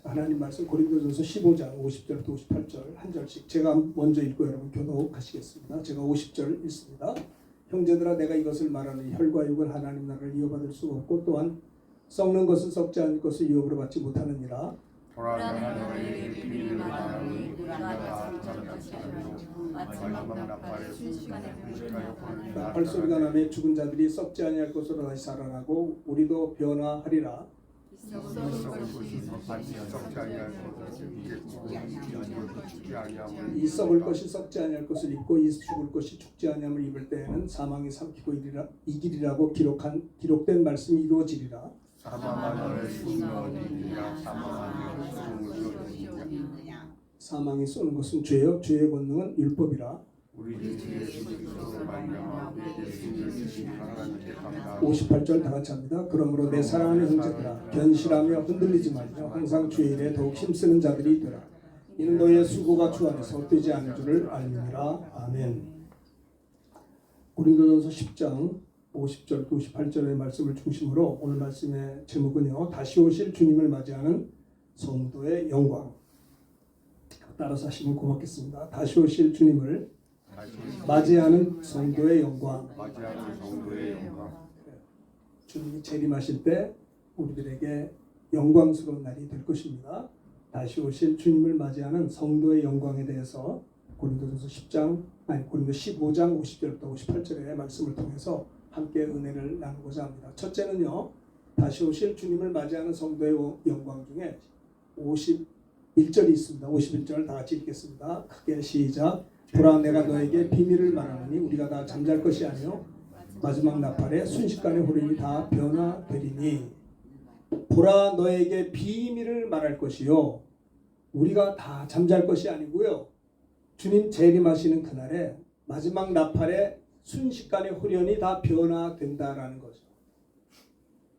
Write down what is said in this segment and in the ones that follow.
하나님 말씀 고린도전서 15장 50절부터 58절 한 절씩 제가 먼저 읽고 여러분 교독하시겠습니다. 제가 50절 읽습니다. 형제들아 내가 이것을 말하니 혈과 육은 하나님 나라를 이어받을 수가 없고 또한 썩는 것은 썩지 않을 것을 유업으로 받지 못하느니라. 보라는 너희에게 비밀을 말하노니 우리가 잠자는 것이 아니요 마지막 나팔의 순식간에 불실하여 버리리라. 나팔 소리가 나매 죽은 자들이 썩지 아니할 것으로 다시 살아나고 우리도 변화하리라. 썩을 것이 썩지 아니할 것을 입고 죽지 아니함을 이 썩을 것이 썩지 아니할 것을 입고 이 죽을 것이 죽지 아니함을 입을 때에는 사망이 삼키고 이기리라고 기록된 말씀이 이루어지리라. 사망아 너의 죽음은 어디니냐 사망아 너의 죽음은 어디니냐. 사망이 쏘는 것은 죄요 죄의 권능은 율법이라. 우리 주 예수 그리스도로 말미암아 우리에게 승리를 주신 하나님께 감사하고 58절 다 같이 합니다. 그러므로 내 사랑하는 형제들아 견실하며 흔들리지 말며 항상 주의 일에 더욱 힘쓰는 자들이 되라. 이는 너희의 수고가 주 안에서 헛되지 않은 줄을 알미니라. 아멘. 고린도전서 10장 50절 58절의 말씀을 중심으로 오늘 말씀의 제목은요. 다시 오실 주님을 맞이하는 성도의 영광. 따라서 하시면 고맙겠습니다. 다시 오실 주님을 맞이하는 성도의 영광. 맞이하는 성도의 영광. 주님이 재림하실 때 우리들에게 영광스러운 날이 될 것입니다. 다시 오실 주님을 맞이하는 성도의 영광에 대해서 고린도전서 15장 50절부터 58절의 말씀을 통해서 함께 은혜를 나누고자 합니다. 첫째는요. 다시 오실 주님을 맞이하는 성도의 영광 중에 51절이 있습니다. 51절 다 같이 읽겠습니다. 크게 시작. 보라 내가 너에게 비밀을 말하노니 우리가 다 잠잘 것이 아니요 마지막 나팔에 순식간에 호련히 다 변화되리니. 보라 너에게 비밀을 말할 것이요 우리가 다 잠잘 것이 아니고요. 주님 재림하시는 그날에 마지막 나팔에 순식간에 호련히 다 변화된다라는 거죠.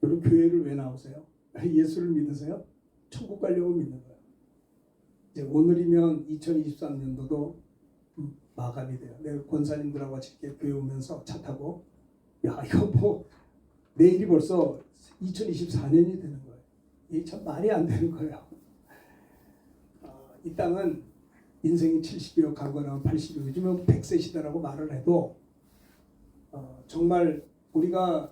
여러분 교회를 왜 나오세요? 예수를 믿으세요? 천국 가려고 믿는 거예요. 이제 오늘이면 2023년도도 마감이 돼요. 내가 권사님들하고 같이 이렇게 교회 오면서 차 타고 야 이거 뭐 내일이 벌써 2024년이 되는 거예요. 이게 참 말이 안 되는 거예요. 이 땅은 인생이 70이요 강건하면 80이요 요즘은 100세 시대라고 말을 해도 정말 우리가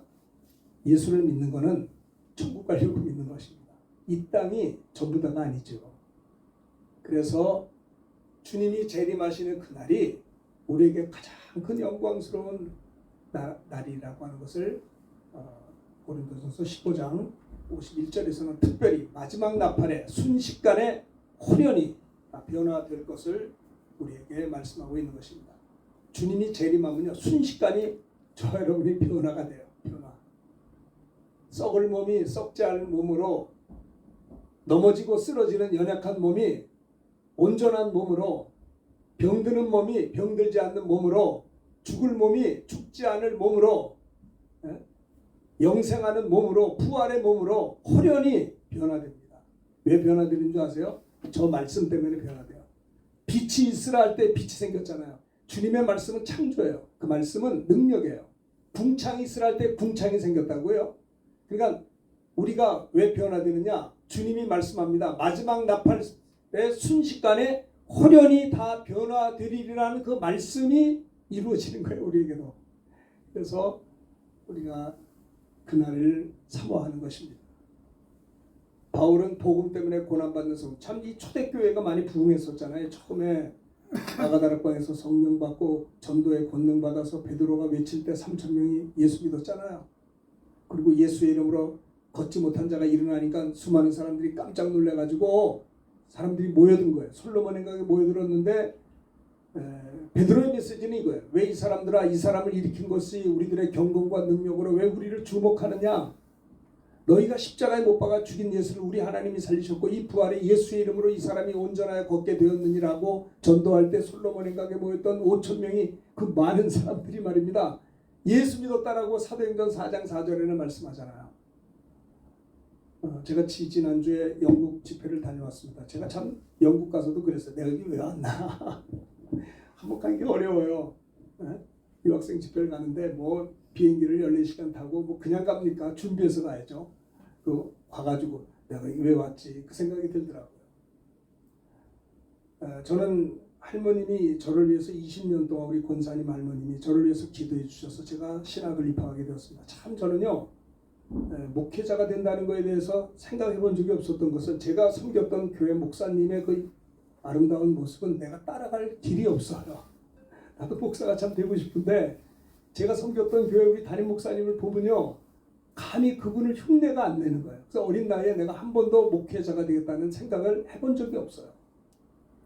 예수를 믿는 것은 천국 가려고 믿는 것입니다. 이 땅이 전부 다가 아니죠. 그래서 주님이 재림하시는 그날이 우리에게 가장 큰 영광스러운 날이라고 하는 것을 고린도전서 15장 51절에서는 특별히 마지막 나팔에 순식간에 호련히 변화될 것을 우리에게 말씀하고 있는 것입니다. 주님이 재림하면요 순식간에 저와 여러분이 변화가 돼요. 변화. 썩을 몸이 썩지 않을 몸으로 넘어지고 쓰러지는 연약한 몸이 온전한 몸으로 병드는 몸이 병들지 않는 몸으로 죽을 몸이 죽지 않을 몸으로 영생하는 몸으로 부활의 몸으로 호련히 변화됩니다. 왜 변화되는 줄 아세요? 저 말씀 때문에 변화돼요. 빛이 있으라 할 때 빛이 생겼잖아요. 주님의 말씀은 창조예요. 그 말씀은 능력이에요. 궁창이 있으라 할 때 궁창이 생겼다고요. 그러니까 우리가 왜 변화되느냐? 주님이 말씀합니다. 마지막 나팔의 순식간에 호련히 다 변화되리라는 그 말씀이 이루어지는 거예요. 우리에게도. 그래서 우리가 그날을 사모하는 것입니다. 바울은 복음 때문에 고난받는 성, 참 이 초대교회가 많이 부흥했었잖아요. 처음에 아가다락방에서 성령 받고 전도에 권능 받아서 베드로가 외칠 때 3,000명이 예수 믿었잖아요. 그리고 예수의 이름으로 걷지 못한 자가 일어나니까 수많은 사람들이 깜짝 놀래가지고 사람들이 모여든 거예요. 솔로몬 행각에 모여들었는데 베드로의 메시지는 이거예요. 왜 이 사람들아 이 사람을 일으킨 것이 우리들의 경건과 능력으로 왜 우리를 주목하느냐. 너희가 십자가에 못 박아 죽인 예수를 우리 하나님이 살리셨고 이 부활의 예수의 이름으로 이 사람이 온전하여 걷게 되었느니라고 전도할 때 솔로몬 행각에 모였던 5,000명이 그 많은 사람들이 말입니다. 예수 믿었다라고 사도행전 4장 4절에는 말씀하잖아요. 제가 지난주에 영국 집회를 다녀왔습니다. 제가 참 영국 가서도 그랬어요. 내가 여기 왜 왔나. 한번 가기 어려워요. 유학생 집회를 가는데 뭐 비행기를 14시간 타고 뭐 그냥 갑니까? 준비해서 가야죠. 그 와가지고 내가 왜 왔지? 그 생각이 들더라고요. 저는 할머님이 저를 위해서 20년 동안 우리 권사님 할머님이 저를 위해서 기도해 주셔서 제가 신학을 입학하게 되었습니다. 참 저는요 목회자가 된다는 것에 대해서 생각해 본 적이 없었던 것은 제가 섬겼던 교회 목사님의 그 아름다운 모습은 내가 따라갈 길이 없어요. 나도 목사가 참 되고 싶은데 제가 섬겼던 교회 우리 담임 목사님을 보면요 감히 그분을 흉내가 안 내는 거예요. 그래서 어린 나이에 내가 한 번도 목회자가 되겠다는 생각을 해본 적이 없어요.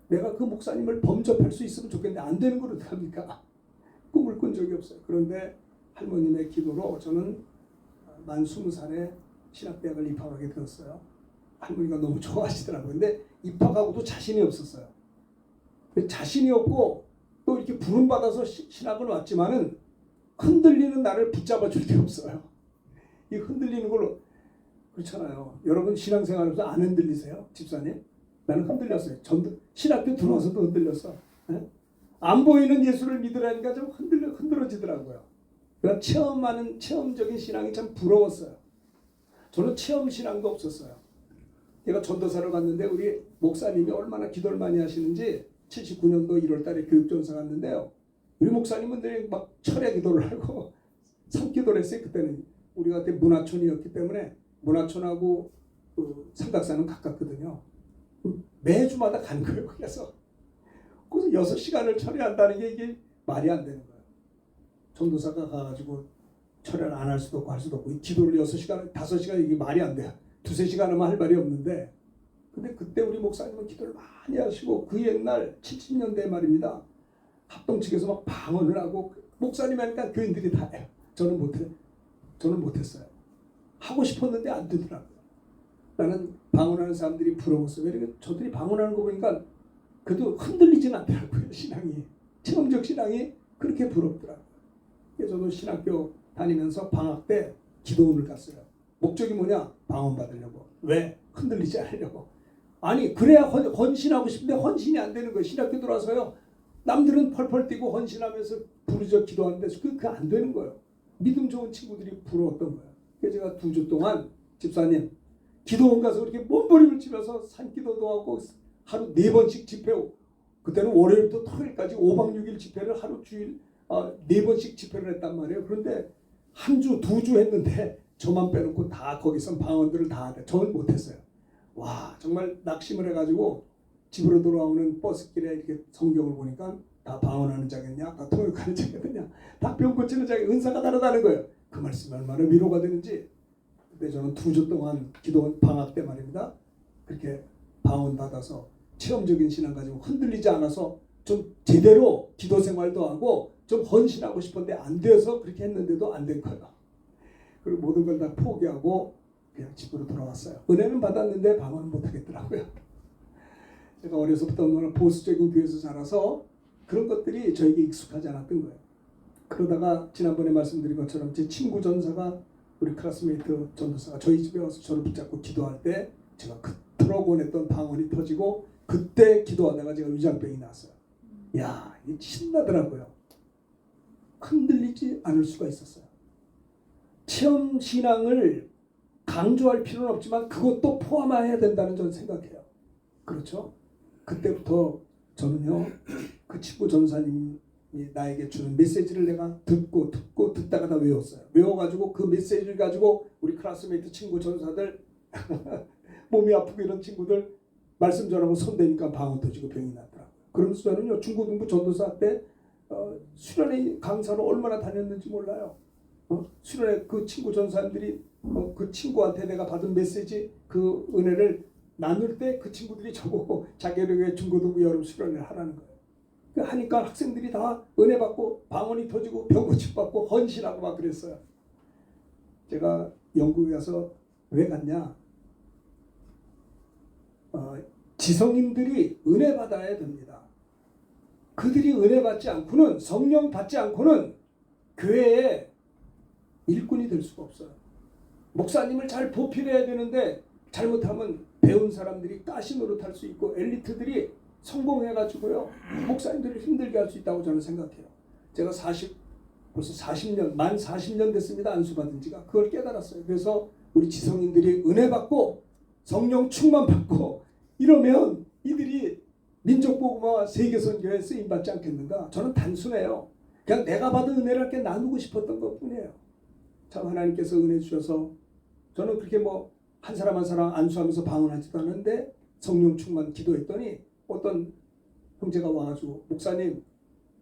내가 그 목사님을 범접할 수 있으면 좋겠는데 안 되는 걸 어떡합니까? 꿈을 꾼 적이 없어요. 그런데 할머님의 기도로 저는 만 20살에 신학대학을 입학하게 되었어요. 할머니가 너무 좋아하시더라고요. 근데 입학하고도 자신이 없었어요. 자신이 없고 또 이렇게 부름받아서 신학을 왔지만은 흔들리는 나를 붙잡아 줄 게 없어요. 이 흔들리는 걸로 그렇잖아요. 여러분 신앙생활하면서 안 흔들리세요? 집사님? 나는 흔들렸어요. 신학교 들어와서도 흔들렸어. 네? 안 보이는 예수를 믿으라니까 좀 흔들어지더라고요. 그러니까 체험적인 신앙이 참 부러웠어요. 저는 체험 신앙도 없었어요. 제가 전도사를 갔는데 우리 목사님이 얼마나 기도를 많이 하시는지 79년도 1월달에 교육전사 갔는데요. 우리 목사님은 늘 막 철야 기도를 하고 산기도를 했어요. 그때는 우리가 그때 문화촌이었기 때문에 문화촌하고 삼각산은 가깝거든요. 매주마다 간 거예요. 그래서 6시간을 철야한다는 게 이게 말이 안 되는 거예요. 전도사가 가가지고 철야를 안 할 수도 없고 할 수도 없고 기도를 6시간, 5시간 이게 말이 안 돼요. 2-3시간 하면 할 말이 없는데 근데 그때 우리 목사님은 기도를 많이 하시고 그 옛날 70년대 말입니다. 합동 측에서 막 방언을 하고 목사님 하니까 교인들이 다 해요. 저는 못했어요. 하고 싶었는데 안 되더라고요. 나는 방언하는 사람들이 부러웠어요. 왜냐면 저들이 방언하는 거 보니까 그래도 흔들리진 않더라고요. 신앙이. 체험적 신앙이 그렇게 부럽더라고요. 그래서 저도 신학교 다니면서 방학 때 기도원을 갔어요. 목적이 뭐냐? 방언 받으려고. 왜? 흔들리지 않으려고. 아니 그래야 헌신하고 싶은데 헌신이 안 되는 거예요. 신학교 들어와서요. 남들은 펄펄 뛰고 헌신하면서 부르짖어 기도하는데 그게 안 되는 거예요. 믿음 좋은 친구들이 부러웠던 거예요. 그래서 제가 2주 동안 집사님 기도원 가서 그렇게 몸부림을 치면서 산기도도 하고 하루 4번씩 집회 그때는 월요일부터 토요일까지 5박 6일 집회를 하루 주일 4번씩 집회를 했단 말이에요. 그런데 한 주, 2주 했는데 저만 빼놓고 다 거기서 방언들을 다 하대. 저는 못했어요. 와 정말 낙심을 해가지고 집으로 돌아오는 버스길에 이렇게 성경을 보니까 다 방언하는 자겠냐, 다 통역하는 자겠냐, 다 병 고치는 자겠냐, 은사가 다르다는 거예요. 그 말씀이 얼마나 위로가 되는지. 근데 저는 2주 동안 기도 방학 때 말입니다. 그렇게 방언 받아서 체험적인 신앙 가지고 흔들리지 않아서 좀 제대로 기도 생활도 하고 좀 헌신하고 싶은데 안 돼서 그렇게 했는데도 안 된 거예요. 그리고 모든 걸 다 포기하고 그냥 집으로 돌아왔어요. 은혜는 받았는데 방언은 못하겠더라고요. 제가 어려서부터 얼마나 보수적인 교회에서 자라서 그런 것들이 저에게 익숙하지 않았던 거예요. 그러다가 지난번에 말씀드린 것처럼 제 친구 전사가 우리 클래스메이트 전도사가 저희 집에 와서 저를 붙잡고 기도할 때 제가 그토록 원했던 방언이 터지고 그때 기도하다가 제가 위장병이 났어요. 야, 이게 신나더라고요. 흔들리지 않을 수가 있었어요. 체험 신앙을 강조할 필요는 없지만 그것도 포함해야 된다는 저는 생각해요. 그렇죠? 그때부터 저는요 그 친구 전사님이 나에게 주는 메시지를 내가 듣고 듣다가 다 외웠어요. 외워가지고 그 메시지를 가지고 우리 클래스메이트 친구 전사들 몸이 아프고 이런 친구들 말씀 전하고 손대니까 방언 터지고 병이 났더라고요. 그러면서 저는요 중고등부 전도사 때 수련회 강사로 얼마나 다녔는지 몰라요. 수련회 그 친구 전사님들이 그 친구한테 내가 받은 메시지 그 은혜를 나눌 때 그 친구들이 저보고 자기에게 중고등부 여름 수련회를 하라는 거예요. 하니까 학생들이 다 은혜 받고 방언이 터지고 병 고침 받고 헌신하고 막 그랬어요. 제가 영국에 가서 왜 갔냐? 지성인들이 은혜 받아야 됩니다. 그들이 은혜 받지 않고는 성령 받지 않고는 교회에 일꾼이 될 수가 없어요. 목사님을 잘 보필해야 되는데 잘못하면 배운 사람들이 가시 노릇할 수 있고 엘리트들이 성공해가지고요 목사님들을 힘들게 할 수 있다고 저는 생각해요. 제가 벌써 40년 만 40년 됐습니다. 안수받은 지가. 그걸 깨달았어요. 그래서 우리 지성인들이 은혜 받고 성령 충만 받고 이러면 이들이 민족복음화 세계선교에 쓰임받지 않겠는가? 저는 단순해요. 그냥 내가 받은 은혜를 이렇게 나누고 싶었던 것뿐이에요. 참 하나님께서 은혜 주셔서 저는 그렇게 뭐 한 사람 한 사람 안수하면서 방언하지도 않는데 성령 충만 기도했더니 어떤 형제가 와가지고 목사님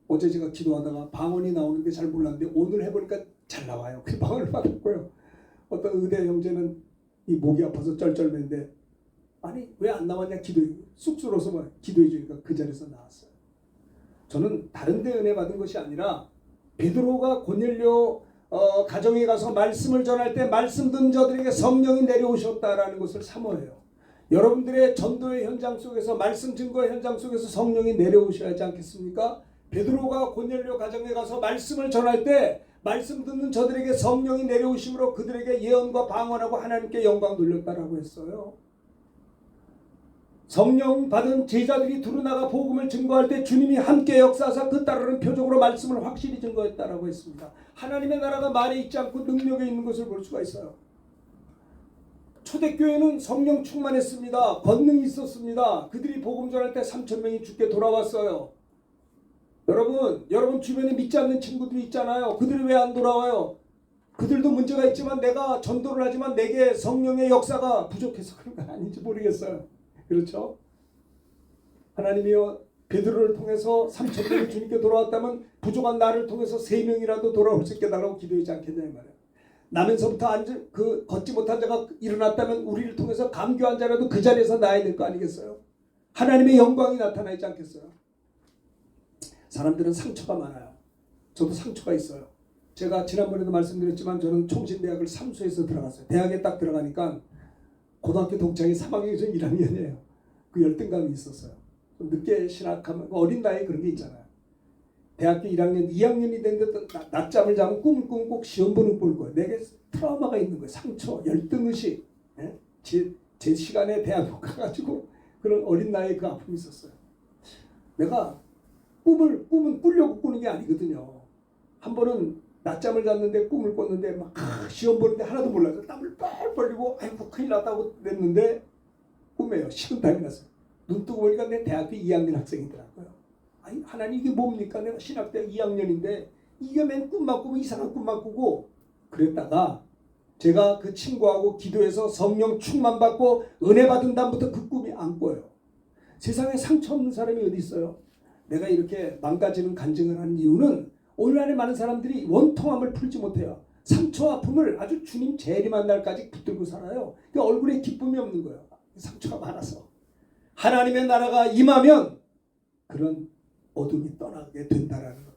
어제 제가 기도하다가 방언이 나오는데 잘 몰랐는데 오늘 해보니까 잘 나와요. 그 방언을 받았고요. 어떤 의대 형제는 이 목이 아파서 쩔쩔맨데 아니 왜 안 나왔냐 기도해 쑥스러워서 뭐 기도해 주니까 그 자리에서 나왔어요. 저는 다른 데 은혜 받은 것이 아니라 베드로가 고넬료 가정에 가서 말씀을 전할 때 말씀 듣는 저들에게 성령이 내려오셨다라는 것을 사모해요. 여러분들의 전도의 현장 속에서 말씀 증거의 현장 속에서 성령이 내려오셔야 하지 않겠습니까? 베드로가 고넬료 가정에 가서 말씀을 전할 때 말씀 듣는 저들에게 성령이 내려오심으로 그들에게 예언과 방언하고 하나님께 영광 돌렸다라고 했어요. 성령 받은 제자들이 두루 나가 복음을 증거할 때 주님이 함께 역사하사 그 따르는 표적으로 말씀을 확실히 증거했다라고 했습니다. 하나님의 나라가 말에 있지 않고 능력에 있는 것을 볼 수가 있어요. 초대교회는 성령 충만했습니다. 권능이 있었습니다. 그들이 복음 전할 때 3,000명이 주께 돌아왔어요. 여러분 주변에 믿지 않는 친구들이 있잖아요. 그들이 왜 안 돌아와요? 그들도 문제가 있지만 내가 전도를 하지만 내게 성령의 역사가 부족해서 그런 건 아닌지 모르겠어요. 그렇죠? 하나님이여 베드로를 통해서 3,000명이 주님께 돌아왔다면 부족한 나를 통해서 3명이라도 돌아올 수 있게 달라고 기도하지 않겠냐 이 말이에요. 나면서부터 걷지 못한 자가 일어났다면 우리를 통해서 감교한 자라도 그 자리에서 나야 될 거 아니겠어요? 하나님의 영광이 나타나지 않겠어요? 사람들은 상처가 많아요. 저도 상처가 있어요. 제가 지난번에도 말씀드렸지만 저는 총신대학을 삼수해서 들어갔어요. 대학에 딱 들어가니까 고등학교 동창이 3학년이 전 1학년이에요. 그 열등감이 있었어요. 좀 늦게 신학하면 어린 나이에 그런 게 있잖아요. 대학교 1학년, 2학년이 됐는데 낮잠을 자면 꿈을 꾸면 꼭 시험 보는 꼴 거예요. 내게 트라우마가 있는 거예요. 상처, 열등의식. 예? 제 시간에 대학 못 가가지고 그런 어린 나이에 그 아픔이 있었어요. 내가 꿈은 꾸려고 꾸는 게 아니거든요. 한 번은 낮잠을 잤는데 꿈을 꿨는데 막 시험 보는데 하나도 몰라서 땀을 뻘 벌리고 아이고 큰일 났다고 그랬는데 꿈에요. 식은땀이 났어요. 눈 뜨고 보니까 내 대학교 2학년 학생이더라고요. 아니 하나님 이게 뭡니까? 내가 신학대학 2학년인데 이게 맨 꿈만 꾸고 이상한 꿈만 꾸고 그랬다가 제가 그 친구하고 기도해서 성령 충만 받고 은혜 받은 다음부터 그 꿈이 안 꿔요. 세상에 상처 없는 사람이 어디 있어요? 내가 이렇게 망가지는 간증을 하는 이유는 오늘날에 많은 사람들이 원통함을 풀지 못해요. 상처 아픔을 아주 주님 재림한 날까지 붙들고 살아요. 그러니까 얼굴에 기쁨이 없는 거예요. 상처가 많아서. 하나님의 나라가 임하면 그런 어둠이 떠나게 된다라는 겁니다.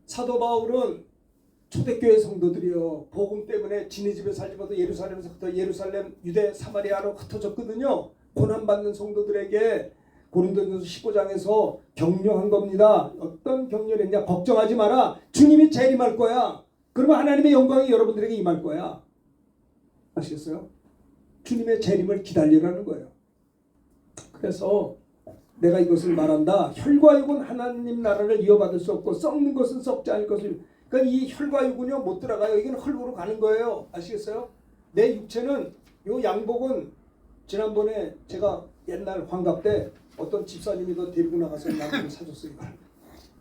사도 바울은 초대교회 성도들이요 복음 때문에 지네 집에 살지 못해 예루살렘에서부터 예루살렘 유대 사마리아로 흩어졌거든요. 고난받는 성도들에게 고린도전서 15장에서 격려한 겁니다. 어떤 격려를 했냐? 걱정하지 마라. 주님이 재림할 거야. 그러면 하나님의 영광이 여러분들에게 임할 거야. 아시겠어요? 주님의 재림을 기다리라는 거예요. 그래서 내가 이것을 말한다. 혈과 육은 하나님 나라를 이어받을 수 없고 썩는 것은 썩지 않을 것을. 그러니까 이 혈과 육은요 못 들어가요. 이건 흙으로 가는 거예요. 아시겠어요? 내 육체는 요 양복은 지난번에 제가 옛날 환갑 때 어떤 집사님이 더 데리고 나가서 양복을 사줬어요.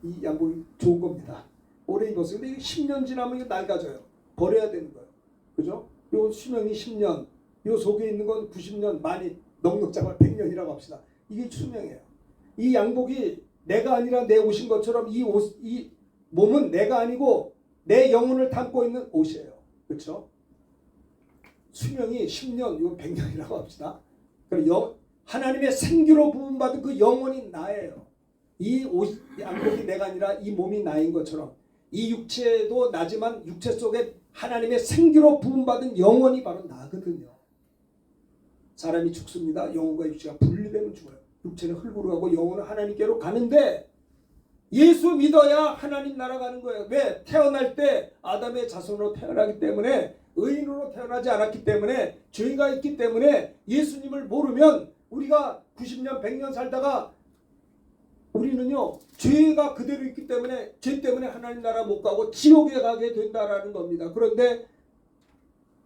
이 양복이 좋은 겁니다. 오래 입었어요. 근데 이게 10년 지나면 이게 낡아져요. 버려야 되는 거예요. 그죠? 요 수명이 10년, 요 속에 있는 건 90년, 많이 넉넉 잡아 100년이라고 합시다. 이게 수명이에요. 이 양복이 내가 아니라 내 옷인 것처럼 이 몸은 내가 아니고 내 영혼을 담고 있는 옷이에요. 그렇죠? 수명이 10년, 이건 100년이라고 합시다. 그럼 하나님의 생기로 부음받은 그 영혼이 나예요. 이 옷, 양복이 내가 아니라 이 몸이 나인 것처럼 이 육체도 나지만 육체 속에 하나님의 생기로 부음받은 영혼이 바로 나거든요. 사람이 죽습니다. 영혼과 육체가 분리되면 죽어요. 육체는 흙으로 가고 영혼은 하나님께로 가는데 예수 믿어야 하나님 나라 가는 거예요. 왜? 태어날 때 아담의 자손으로 태어나기 때문에 의인으로 태어나지 않았기 때문에 죄가 있기 때문에 예수님을 모르면 우리가 90년 100년 살다가 우리는요 죄가 그대로 있기 때문에 죄 때문에 하나님 나라 못 가고 지옥에 가게 된다라는 겁니다. 그런데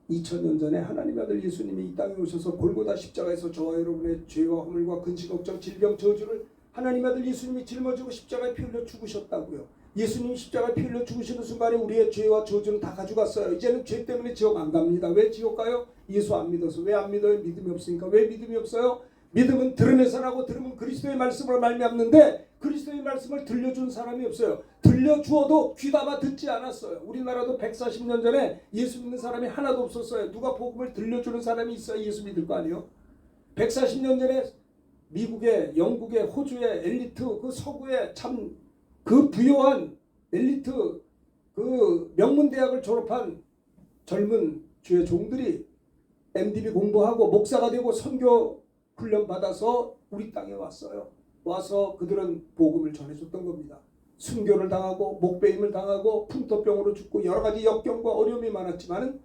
2000년 전에 하나님의 아들 예수님이 이 땅에 오셔서 골고다 십자가에서 저와 여러분의 죄와 허물과 근심 걱정 질병 저주를 하나님의 아들 예수님이 짊어지고 십자가에 피 흘려 죽으셨다고요. 예수님이 십자가에 피 흘려 죽으시는 순간에 우리의 죄와 저주는 다 가져갔어요. 이제는 죄 때문에 지옥 안 갑니다. 왜 지옥 가요? 예수 안 믿어서. 왜 안 믿어요? 믿음이 없으니까. 왜 믿음이 없어요? 믿음은 들음에서 나고 들음은 그리스도의 말씀으로 말미암는데 그리스도의 말씀을 들려준 사람이 없어요. 들려주어도 귀담아 듣지 않았어요. 우리나라도 140년 전에 예수 믿는 사람이 하나도 없었어요. 누가 복음을 들려주는 사람이 있어야 예수 믿을 거 아니에요. 140년 전에 미국의, 영국의, 호주의 엘리트, 그 서구의 참 그 부유한 엘리트, 그 명문대학을 졸업한 젊은 주의 종들이 MDB 공부하고 목사가 되고 선교 훈련 받아서 우리 땅에 왔어요. 와서 그들은 복음을 전해줬던 겁니다. 순교를 당하고 목베임을 당하고 풍토병으로 죽고 여러 가지 역경과 어려움이 많았지만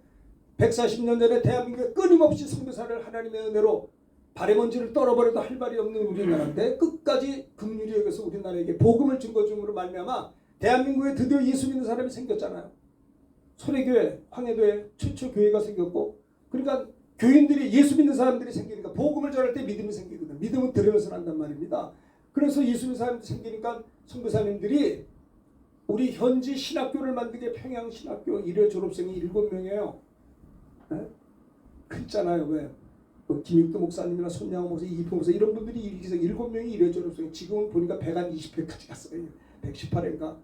140년 전에 대한민국에 끊임없이 선교사를 하나님의 은혜로 발의 먼지를 떨어버려도 할 말이 없는 우리나라인데 끝까지 긍휼히 여겨서 우리나라에게 복음을 준 것 중으로 말미암아 대한민국에 드디어 예수 믿는 사람이 생겼잖아요. 소래교회, 황해도에 최초 교회가 생겼고, 그러니까 교인들이 예수 믿는 사람들이 생기니까 복음을 전할 때 믿음이 생기거든. 믿음은 들으면서 난단 말입니다. 그래서 예수 믿는 사람들이 생기니까 선교사님들이 우리 현지 신학교를 만들게 평양 신학교 1회 졸업생이 7명이에요. 네? 있잖아요. 왜? 김익도 목사님이나 손양호 목사, 이기표 목사 이런 분들이 7명이 1회 졸업생. 지금은 보니까 120회까지 갔어요. 118회인가.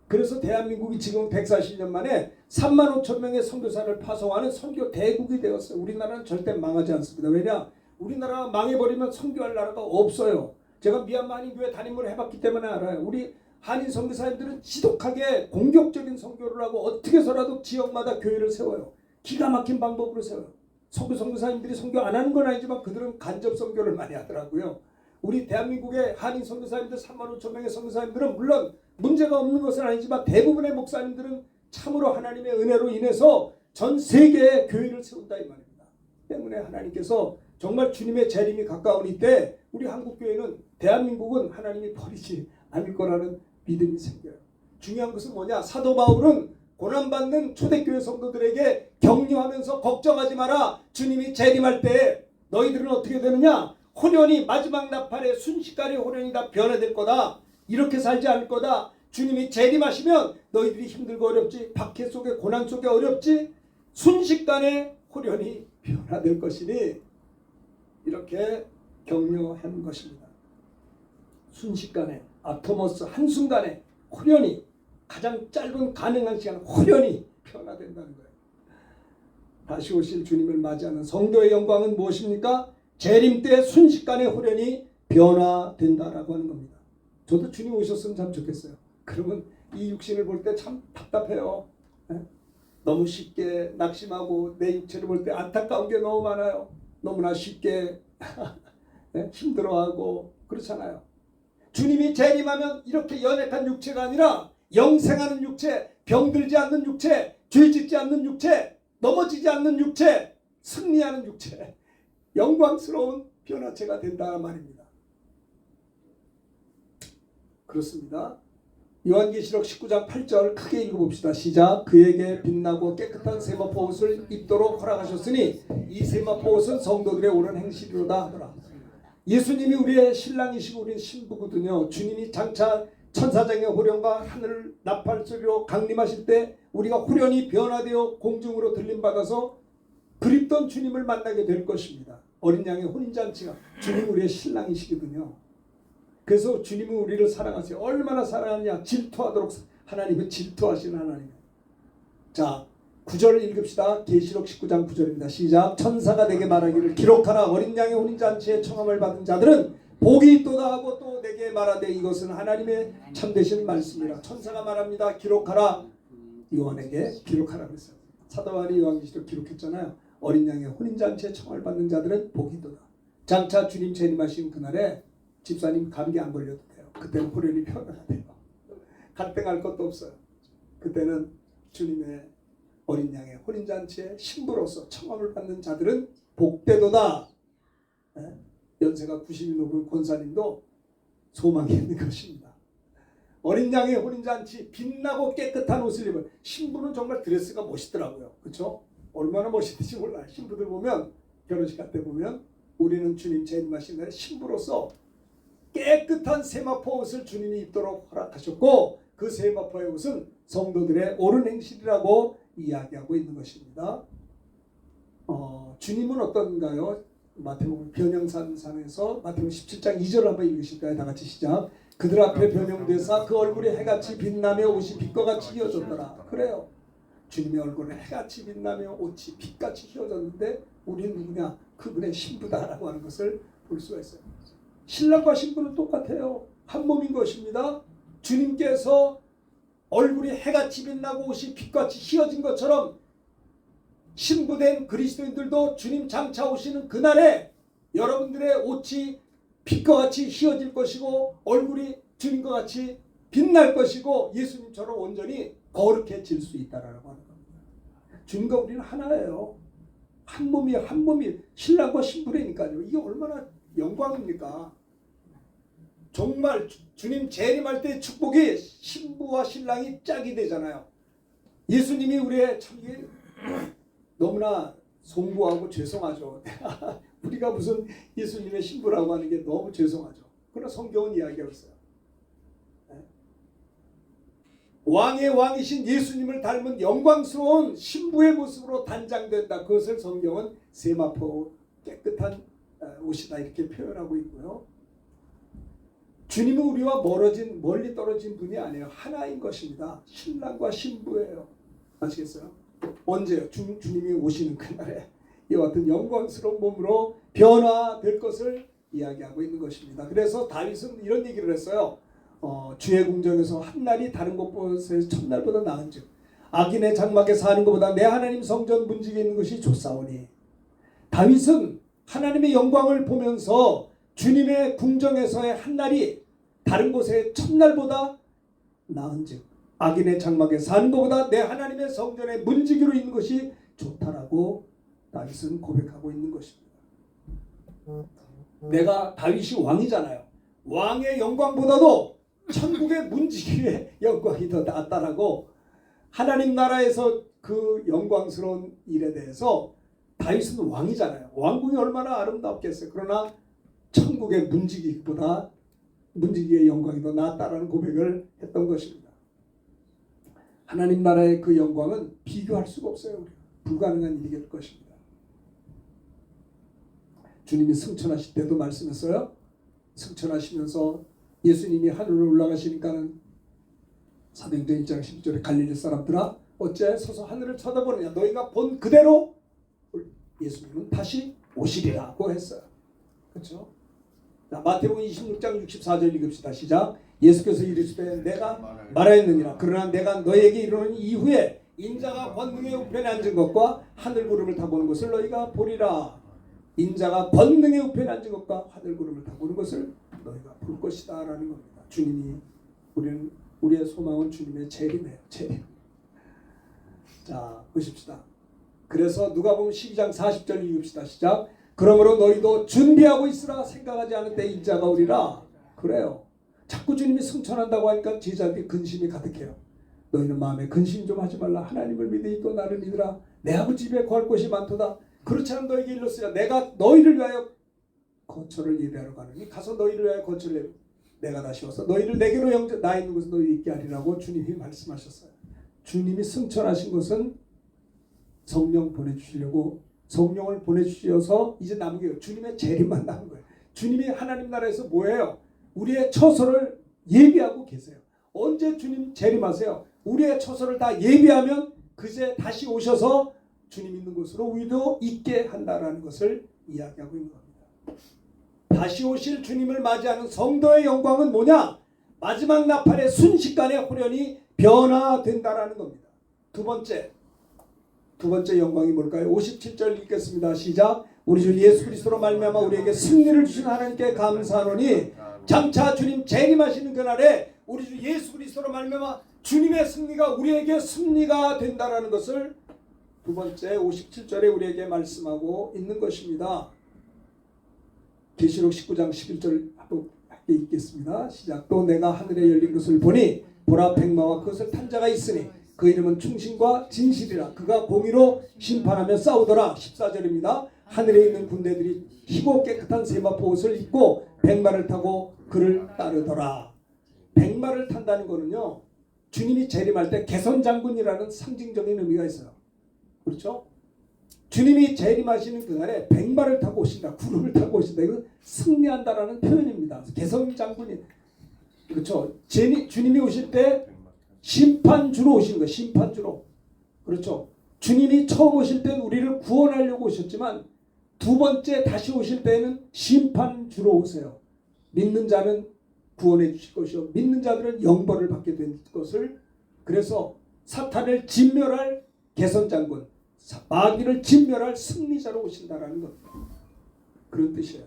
그래서 대한민국이 지금 140년 만에 3만 5천 명의 선교사를 파송하는 선교 대국이 되었어요. 우리나라는 절대 망하지 않습니다. 왜냐? 우리나라가 망해버리면 선교할 나라가 없어요. 제가 미얀마 한인교회 담임을 해봤기 때문에 알아요. 우리 한인 선교사님들은 지독하게 공격적인 선교를 하고 어떻게 해서라도 지역마다 교회를 세워요. 기가 막힌 방법으로 세워요. 선교사님들이 선교 안 하는 건 아니지만 그들은 간접 선교를 많이 하더라고요. 우리 대한민국의 한인 선교사님들 3만 5천 명의 선교사님들은 물론 문제가 없는 것은 아니지만 대부분의 목사님들은 참으로 하나님의 은혜로 인해서 전 세계에 교회를 세운다 이 말입니다. 때문에 하나님께서 정말 주님의 재림이 가까운 이때 우리 한국교회는 대한민국은 하나님이 버리지 않을 거라는 믿음이 생겨요. 중요한 것은 뭐냐? 사도 바울은 고난받는 초대교회 성도들에게 격려하면서 걱정하지 마라. 주님이 재림할 때 너희들은 어떻게 되느냐? 혼연이 마지막 나팔에 순식간에 혼연이 다 변화될 거다. 이렇게 살지 않을 거다. 주님이 재림하시면 너희들이 힘들고 어렵지, 박해 속에 고난 속에 어렵지, 순식간에 혼연이 변화될 것이니 이렇게 격려한 것입니다. 순식간에, 아토모스 한순간에 혼연이, 가장 짧은 가능한 시간 혼연이 변화된다는 거예요. 다시 오실 주님을 맞이하는 성도의 영광은 무엇입니까? 재림 때 순식간에 혼연이 변화된다라고 하는 겁니다. 저도 주님 오셨으면 참 좋겠어요. 그러면 이 육신을 볼 때 참 답답해요. 너무 쉽게 낙심하고 내 육체를 볼 때 안타까운 게 너무 많아요. 너무나 쉽게 힘들어하고 그렇잖아요. 주님이 재림하면 이렇게 연약한 육체가 아니라 영생하는 육체, 병들지 않는 육체, 죄짓지 않는 육체, 넘어지지 않는 육체, 승리하는 육체, 영광스러운 변화체가 된다 말입니다. 그렇습니다. 요한계시록 19장 8절 크게 읽어봅시다. 시작. 그에게 빛나고 깨끗한 세마포 옷을 입도록 허락하셨으니 이 세마포 옷은 성도들의 옳은 행실이로다 하더라. 예수님이 우리의 신랑이시고 우리는 신부거든요. 주님이 장차 천사장의 호령과 하늘 나팔 소리로 강림하실 때 우리가 호련히 변화되어 공중으로 들림받아서 그립던 주님을 만나게 될 것입니다. 어린 양의 혼인잔치가 주님 우리의 신랑이시거든요. 그래서 주님은 우리를 사랑하세요. 얼마나 사랑하느냐. 질투하도록 하나님은 질투하시는 하나님. 자 9절 읽읍시다. 계시록 19장 9절입니다. 시작. 천사가 내게 말하기를 기록하라. 어린 양의 혼인잔치에 청함을 받은 자들은 복이 있도다 하고 또 내게 말하되 이것은 하나님의 참되신 말씀이라. 천사가 말합니다. 기록하라. 요한에게 기록하라 그랬어요. 사도 바울이 요한계시록 기록했잖아요. 어린 양의 혼인잔치에 청함을 받는 자들은 복이 있도다. 장차 주님 재림하신 그날에 집사님 감기 안 걸려도 돼요. 그때는 호련히 변화가 돼요. 갈등할 것도 없어요. 그때는 주님의 어린 양의 혼인잔치에 신부로서 청함을 받는 자들은 복되도다. 연세가 90이 넘은 권사님도 소망이 있는 것입니다. 어린 양의 혼인잔치 빛나고 깨끗한 옷을 입은 신부는 정말 드레스가 멋있더라고요. 그렇죠? 얼마나 멋있는지 몰라요. 신부들 보면 결혼식 갈 때 보면 우리는 주님 재림하신 날 신부로서 깨끗한 세마포 옷을 주님이 입도록 허락하셨고 그 세마포의 옷은 성도들의 옳은 행실이라고 이야기하고 있는 것입니다. 주님은 어떤가요? 마태복음 변형산상에서 마태복음 17장 2절을 한번 읽으실까요? 다 같이 시작. 그들 앞에 변형되사 그 얼굴에 해같이 빛나며 옷이 빛과 같이 휘어졌더라. 그래요. 주님의 얼굴에 해같이 빛나며 옷이 빛같이 휘어졌는데 우리는 누구냐? 그분의 신부다라고 하는 것을 볼 수가 있어요. 신랑과 신부는 똑같아요. 한 몸인 것입니다. 주님께서 얼굴이 해같이 빛나고 옷이 빛같이 휘어진 것처럼 신부된 그리스도인들도 주님 장차 오시는 그날에 여러분들의 옷이 빛과 같이 휘어질 것이고 얼굴이 주님과 같이 빛날 것이고 예수님처럼 온전히 거룩해질 수 있다라고 하는 겁니다. 주님과 우리는 하나예요. 한 몸이 신랑과 신부라니까요. 이게 얼마나 영광입니까? 정말 주님 재림할 때 축복이 신부와 신랑이 짝이 되잖아요. 예수님이 우리의 참 너무나 송구하고 죄송하죠. 우리가 무슨 예수님의 신부라고 하는 게 너무 죄송하죠. 그러나 성경은 이야기하고 있어요. 왕의 왕이신 예수님을 닮은 영광스러운 신부의 모습으로 단장된다. 그것을 성경은 세마포 깨끗한 옷이다 이렇게 표현하고 있고요. 주님은 우리와 멀리 떨어진 분이 아니에요. 하나인 것입니다. 신랑과 신부예요. 아시겠어요? 언제요? 주님이 오시는 그날에 이와 같은 영광스러운 몸으로 변화될 것을 이야기하고 있는 것입니다. 그래서 다윗은 이런 얘기를 했어요. 주의 궁정에서 한 날이 다른 곳에서 첫날보다 나은즉 악인의 장막에 사는 것보다 내 하나님 성전 문지기에 있는 것이 좋사오니. 다윗은 하나님의 영광을 보면서 주님의 궁정에서의 한 날이 다른 곳의 첫날보다 나은즉 악인의 장막에 사는 것보다 내 하나님의 성전에 문지기로 있는 것이 좋다라고 다윗은 고백하고 있는 것입니다. 내가 다윗이 왕이잖아요. 왕의 영광보다도 천국의 문지기의 영광이 더 낫다라고 하나님 나라에서 그 영광스러운 일에 대해서 다윗은 왕이잖아요. 왕궁이 얼마나 아름답겠어요. 그러나 천국의 문지기보다 문지기의 영광이 더 낫다라는 고백을 했던 것입니다. 하나님 나라의 그 영광은 비교할 수가 없어요. 불가능한 일이 될 것입니다. 주님이 승천하실 때도 말씀했어요. 승천하시면서 예수님이 하늘로 올라가시니까는 사도행전 1장 10절에 갈릴리 사람들아 어째 서서 하늘을 쳐다보느냐 너희가 본 그대로 예수님은 다시 오시리라고 했어요. 그렇죠? 자, 마태복음 26장 64절 읽읍시다. 시작. 예수께서 이르시되 내가 말하였느니라 그러나 내가 너에게 이르는 이후에 인자가 권능의 우편에 앉은 것과 하늘 구름을 타보는 것을 너희가 보리라. 인자가 권능의 우편에 앉은 것과 하늘 구름을 타보는 것을 너희가 볼 것이다 라는 겁니다. 주님이 우리의 소망은 주님의 재림이에요. 재림. 자 보십시다. 그래서 누가복음 12장 40절 읽읍시다. 시작. 그러므로 너희도 준비하고 있으라. 생각하지 않을 때 인자가 오리라. 그래요. 자꾸 주님이 승천한다고 하니까 제자들이 근심이 가득해요. 너희는 마음에 근심 좀 하지 말라. 하나님을 믿으니 또 나를 믿으라. 내 아버지 집에 거할 곳이 많도다. 그렇지 않으면 너에게 일렀으라. 내가 너희를 위하여 거처를 예비하러 가느니 가서 너희를 위하여 거처를 내가 다시 와서 너희를 내게로 나 있는 곳에 너희 있게 하리라고 주님이 말씀하셨어요. 주님이 승천하신 것은 성령 보내주시려고 성령을 보내주셔서 이제 남은 게 주님의 재림만 남은 거예요. 주님이 하나님 나라에서 뭐예요? 우리의 처소를 예비하고 계세요. 언제 주님 재림하세요? 우리의 처소를 다 예비하면 그제 다시 오셔서 주님 있는 곳으로 우리도 있게 한다라는 것을 이야기하고 있는 겁니다. 다시 오실 주님을 맞이하는 성도의 영광은 뭐냐? 마지막 나팔의 순식간에 호련히 변화된다라는 겁니다. 두 번째 영광이 뭘까요? 57절 읽겠습니다. 시작. 우리 주 예수 그리스도로 말미암아 우리에게 승리를 주신 하나님께 감사하노니 장차 주님 재림하시는 그날에 우리 주 예수 그리스도로 말미암아 주님의 승리가 우리에게 승리가 된다라는 것을 두 번째 57절에 우리에게 말씀하고 있는 것입니다. 계시록 19장 11절 한번 읽겠습니다. 시작. 또 내가 하늘에 열린 것을 보니 보라 백마와 그것을 탄 자가 있으니 그 이름은 충신과 진실이라. 그가 공의로 심판하며 싸우더라. 14절입니다. 하늘에 있는 군대들이 희고 깨끗한 세마포 옷을 입고 백마를 타고 그를 따르더라. 백마를 탄다는 거는요, 주님이 재림할 때 개선장군이라는 상징적인 의미가 있어요. 그렇죠? 주님이 재림하시는 그날에 백마를 타고 오신다. 구름을 타고 오신다. 이건 승리한다라는 표현입니다. 개선장군이, 그렇죠? 주님이 오실 때 심판주로 오신 거예요. 심판주로. 그렇죠? 주님이 처음 오실 때는 우리를 구원하려고 오셨지만 두 번째 다시 오실 때는 심판주로 오세요. 믿는 자는 구원해 주실 것이요 믿는 자들은 영벌을 받게 된 것을. 그래서 사탄을 진멸할 개선장군, 마귀를 진멸할 승리자로 오신다라는 겁니다. 그런 뜻이에요.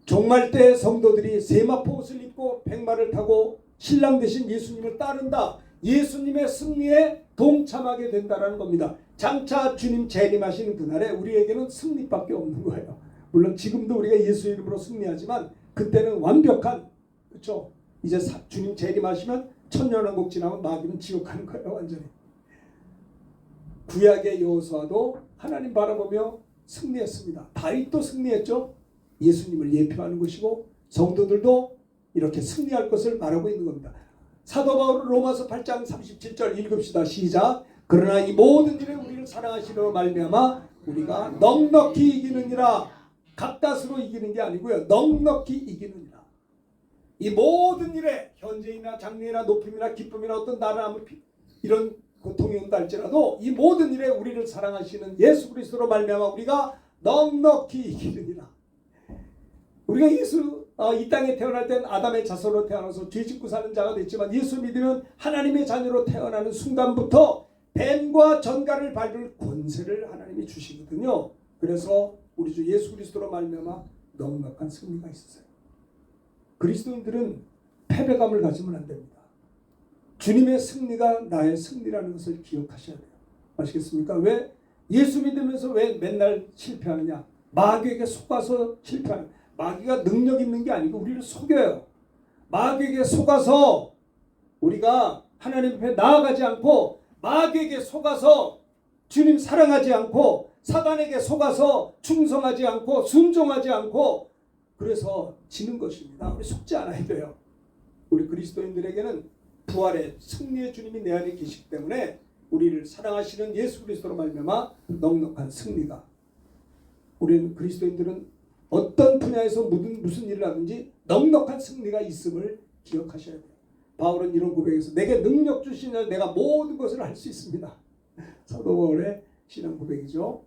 종말 때 성도들이 세마포 옷을 입고 백마를 타고 신랑 되신 예수님을 따른다. 예수님의 승리에 동참하게 된다라는 겁니다. 장차 주님 재림하시는 그날에 우리에게는 승리밖에 없는 거예요. 물론 지금도 우리가 예수 이름으로 승리하지만 그때는 완벽한, 그렇죠? 이제 주님 재림하시면 천년왕국 지나면 마귀는 지옥 가는 거예요. 완전히. 구약의 여호수아도 하나님 바라보며 승리했습니다. 다윗도 승리했죠. 예수님을 예표하는 것이고 성도들도 이렇게 승리할 것을 말하고 있는 겁니다. 사도 바울은 로마서 8장 37절 읽읍시다. 시작. 그러나 이 모든 일에 우리를 사랑하시려 말미암아 우리가 넉넉히 이기느니라. 가까스로 이기는 게 아니고요, 넉넉히 이기느니라. 이 모든 일에 현재이나 장래이나 높임이나 기쁨이나 어떤 나라 이런 고통이 온다 할지라도 이 모든 일에 우리를 사랑하시는 예수 그리스도로 말미암아 우리가 넉넉히 이기느니라. 우리가 이 땅에 태어날 땐 아담의 자손으로 태어나서 죄짓고 사는 자가 됐지만 예수 믿으면 하나님의 자녀로 태어나는 순간부터 뱀과 전갈을 밟을 권세를 하나님이 주시거든요. 그래서 우리 주 예수 그리스도로 말미암아 넉넉한 승리가 있으세요. 그리스도인들은 패배감을 가지면 안 됩니다. 주님의 승리가 나의 승리라는 것을 기억하셔야 돼요. 아시겠습니까? 왜 예수 믿으면서 왜 맨날 실패하느냐? 마귀에게 속아서 실패하는. 마귀가 능력 있는 게 아니고 우리를 속여요. 마귀에게 속아서 우리가 하나님 앞에 나아가지 않고, 마귀에게 속아서 주님 사랑하지 않고, 사단에게 속아서 충성하지 않고 순종하지 않고, 그래서 지는 것입니다. 우리 속지 않아야 돼요. 우리 그리스도인들에게는 부활의 승리의 주님이 내 안에 계시기 때문에 우리를 사랑하시는 예수 그리스도로 말미암아 넉넉한 승리가, 우리는 그리스도인들은 어떤 분야에서 무슨 일을 하든지 넉넉한 승리가 있음을 기억하셔야 돼요. 바울은 이런 고백에서 내게 능력 주시는 내가 모든 것을 할 수 있습니다. 사도 바울의 신앙 고백이죠.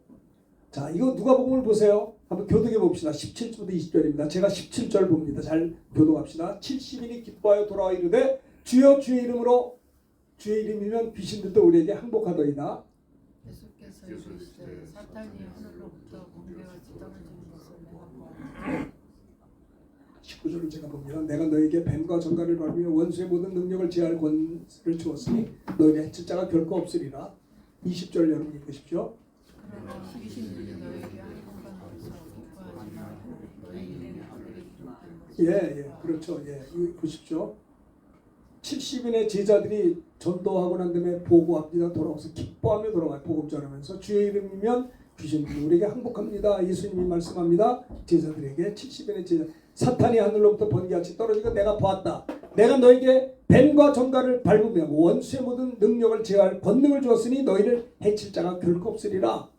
자, 이거 누가복음을 보세요. 한번 교독해 봅시다. 17절부터 20절입니다. 제가 17절 봅니다. 잘 교독합시다. 70인이 기뻐하여 돌아와 이르되 주여 주의 이름으로, 주의 이름이면 귀신들도 우리에게 항복하더이다. 예수께서 이르시되 사탄이 하늘로부터 번개같이 떨어지는 것을 내가 보았다. 19절을 제가 봅니다. 내가 너에게 뱀과 전갈을 밟으며 원수의 모든 능력을 제할 권세를 주었으니 너에게 해칠 자가 결코 없으리라. 20절 여러분 읽으십시오. 그러나 귀신들이 너에게 항복하면서 기뻐하지 말고 너희 이름이 하늘에 기록된 것을 그렇죠. 이거 보십시오. 70인의 제자들이 전도하고 난 다음에 보고합니다. 돌아와서 기뻐하며 돌아와요. 복음 전하면서 주의 이름이면 귀신들이 우리에게 항복합니다. 예수님이 말씀합니다. 제자들에게 70인의 제자, 사탄이 하늘로부터 번개같이 떨어지고 내가 보았다. 내가 너에게 뱀과 전갈을 밟으며 원수의 모든 능력을 제어할 권능을 주었으니 너희를 해칠 자가 결코 없으리라.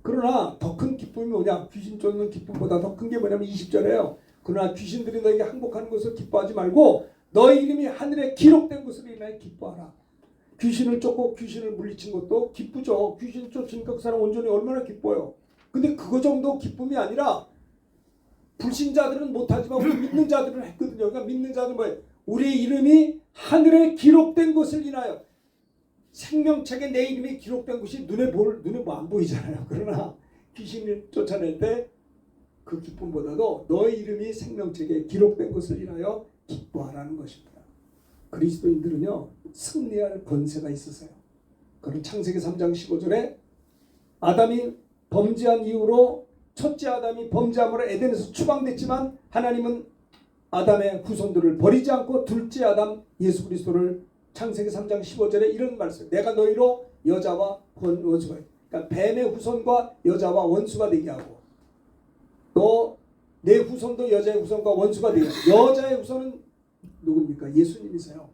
그러나 더 큰 기쁨이 뭐냐? 귀신 쫓는 기쁨보다 더 큰 게 뭐냐면 20절에요. 그러나 귀신들이 너에게 항복하는 것을 기뻐하지 말고 너희 이름이 하늘에 기록된 것으로 인하여 기뻐하라. 귀신을 쫓고 귀신을 물리친 것도 기쁘죠. 귀신 쫓은 그 사람 온전히 얼마나 기뻐요. 근데 그거 정도 기쁨이 아니라 불신자들은 못하지만 우리 믿는 자들은 했거든요. 그러니까 믿는 자들은 뭐예요? 우리의 이름이 하늘에 기록된 것을 인하여. 생명책에 내 이름이 기록된 것이 눈에 뭐 안 보이잖아요. 그러나 귀신을 쫓아낼 때 그 기쁨보다도 너의 이름이 생명책에 기록된 것을 인하여 기뻐하라는 것입니다. 그리스도인들은요, 승리할 권세가 있으세요. 그런 창세기 3장 15절에 아담이 범죄한 이후로 첫째 아담이 범죄함으로 에덴에서 추방됐지만 하나님은 아담의 후손들을 버리지 않고 둘째 아담 예수 그리스도를 창세기 3장 15절에 이런 말씀. 내가 너희로 여자와 원수가, 그러니까 뱀의 후손과 여자와 원수가 되게 하고, 또 내 후손도 여자의 후손과 원수가 되게 하고. 여자의 후손은 누굽니까? 예수님이세요.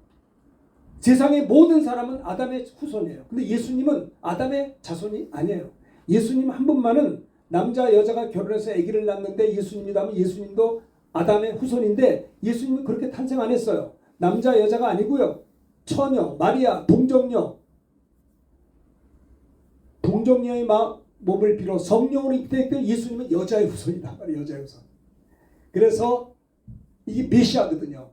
세상의 모든 사람은 아담의 후손이에요. 근데 예수님은 아담의 자손이 아니에요. 예수님 한 분만은 남자 여자가 결혼해서 아기를 낳는데 예수님이라면 예수님도 아담의 후손인데 예수님은 그렇게 탄생 안 했어요. 남자 여자가 아니고요. 처녀 마리아 동정녀의 몸을 빌어 성령으로 잉태했기 때문에 예수님은 여자의 후손이다 말이에요. 여자의 후손. 그래서 이게 메시아거든요.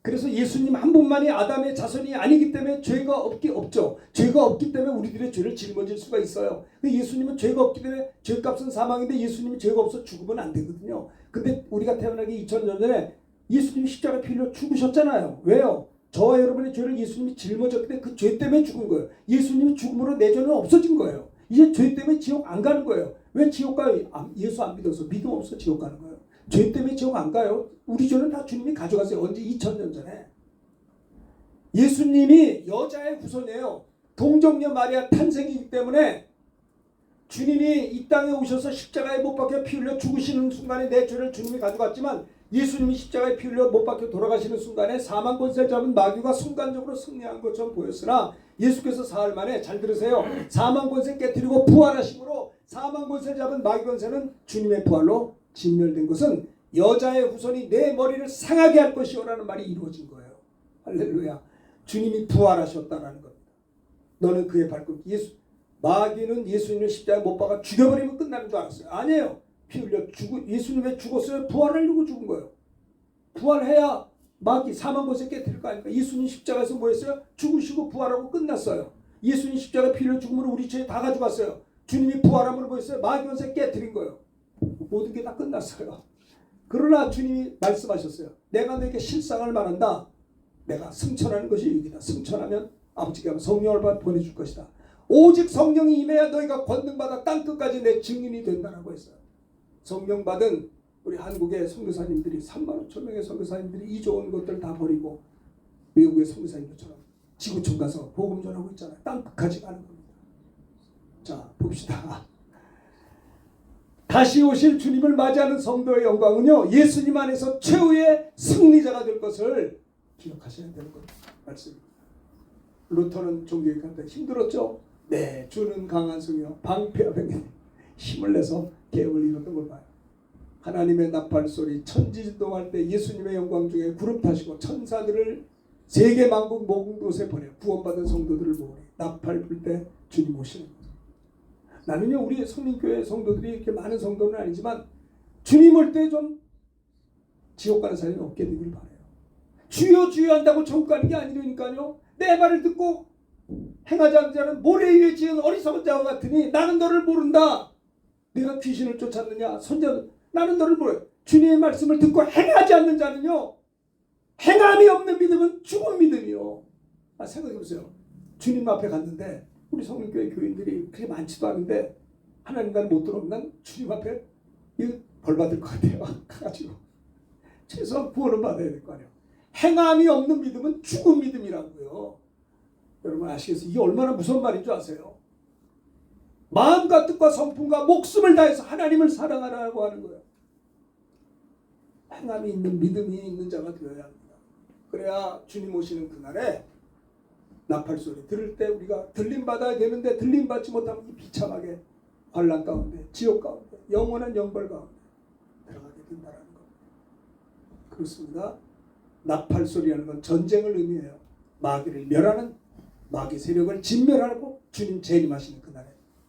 그래서 예수님 한 분만이 아담의 자손이 아니기 때문에 죄가 없죠. 죄가 없기 때문에 우리들의 죄를 짊어질 수가 있어요. 근데 예수님은 죄가 없기 때문에 죄값은 사망인데 예수님은 죄가 없어 죽으면 안 되거든요. 근데 우리가 태어나기 2000년 전에 예수님이 십자가 피 흘려 죽으셨잖아요. 왜요? 저와 여러분의 죄를 예수님이 짊어졌기 때문에 그 죄 때문에 죽은 거예요. 예수님이 죽음으로 내 죄는 없어진 거예요. 이제 죄 때문에 지옥 안 가는 거예요. 왜 지옥 가요? 예수 안 믿어서, 믿음 없어 지옥 가는 거예요. 죄 때문에 지옥 안 가요. 우리 죄는 다 주님이 가져가세요. 언제? 2000년 전에. 예수님이 여자의 후손이에요. 동정녀 마리아 탄생이기 때문에 주님이 이 땅에 오셔서 십자가에 못 박혀 피 흘려 죽으시는 순간에 내 죄를 주님이 가져갔지만, 예수님이 십자가에 피 흘려 못 박혀 돌아가시는 순간에 사망 권세를 잡은 마귀가 순간적으로 승리한 것처럼 보였으나, 예수께서 사흘 만에, 잘 들으세요, 사망 권세 깨뜨리고 부활하심으로 사망 권세를 잡은 마귀 권세는 주님의 부활로 진멸된 것은 여자의 후손이 내 머리를 상하게 할 것이오라는 말이 이루어진 거예요. 할렐루야. 주님이 부활하셨다라는 겁니다. 너는 그의 발꿈. 마귀는 예수님을 십자가에 못 박아 죽여버리면 끝나는 줄 알았어요. 아니에요. 피 흘려 예수님 왜 죽었어요? 부활하려고 죽은 거예요. 부활해야 마귀 사망 권세 깨뜨릴 거 아닙니까? 예수님 십자가에서 뭐 했어요? 죽으시고 부활하고 끝났어요. 예수님 십자가 피 흘려 죽음으로 우리 죄 다 가져갔어요. 주님이 부활함으로 뭐 했어요? 마귀 권세 깨뜨린 거예요. 모든 게 다 끝났어요. 그러나 주님이 말씀하셨어요. 내가 너에게 실상을 말한다. 내가 승천하는 것이 유익이다. 승천하면 아버지가 성령을 보내줄 것이다. 오직 성령이 임해야 너희가 권능받아 땅끝까지 내 증인이 된다라고 했어요. 성령 받은 우리 한국의 선교사님들이 3만 5천 명의 선교사님들이 이 좋은 것들 다 버리고 외국의 선교사님들처럼 지구촌 가서 복음 전하고 있잖아요. 땅끝까지 가는 겁니다. 자, 봅시다. 다시 오실 주님을 맞이하는 성도의 영광은요, 예수님 안에서 최후의 승리자가 될 것을 기억하셔야 되는 겁니다. 말씀입니다. 루터는 종교개혁할 때 힘들었죠? 네, 주는 강한 성이요 방패하병에 힘을 내서 개혁을 이뤘던 걸 봐요. 하나님의 나팔소리, 천지진동할 때 예수님의 영광 중에 구름 타시고 천사들을 세계 만국 모든 곳에 보내 구원받은 성도들을 모으니 나팔 불 때 주님 오시는 거예요. 나는요, 우리 성민교회 성도들이 이렇게 많은 성도는 아니지만 주님 올 때 좀 지옥 가는 사람이 없게 되길 바라요. 주여 주여 한다고 천국 가는 게 아니라니까요. 내 말을 듣고 행하지 않는 자는 모래 위에 지은 어리석은 자와 같으니 나는 너를 모른다. 내가 귀신을 쫓았느냐? 선자, 나는 너를 모르. 주님의 말씀을 듣고 행하지 않는 자는요, 행함이 없는 믿음은 죽은 믿음이요. 생각해보세요. 주님 앞에 갔는데 우리 성민교회 교인들이 그렇게 많지도 않은데 하나님 날 못 들어오면 난 주님 앞에 벌 받을 것 같아요. 가가지고 최소한 구원을 받아야 될 거 아니에요. 행함이 없는 믿음은 죽은 믿음이라고요. 여러분 아시겠어요? 이게 얼마나 무서운 말인 줄 아세요? 마음과 뜻과 성품과 목숨을 다해서 하나님을 사랑하라고 하는 거예요. 행함이 있는 믿음이 있는 자가 되어야 합니다. 그래야 주님 오시는 그날에 나팔소리 들을 때 우리가 들림받아야 되는데 들림받지 못하면 이 비참하게 환난 가운데, 지옥 가운데, 영원한 영벌 가운데 들어가게 된다는 겁니다. 그렇습니다. 나팔소리라는 건 전쟁을 의미해요. 마귀를 멸하는, 마귀 세력을 진멸하고 주님 재림하시는 그날에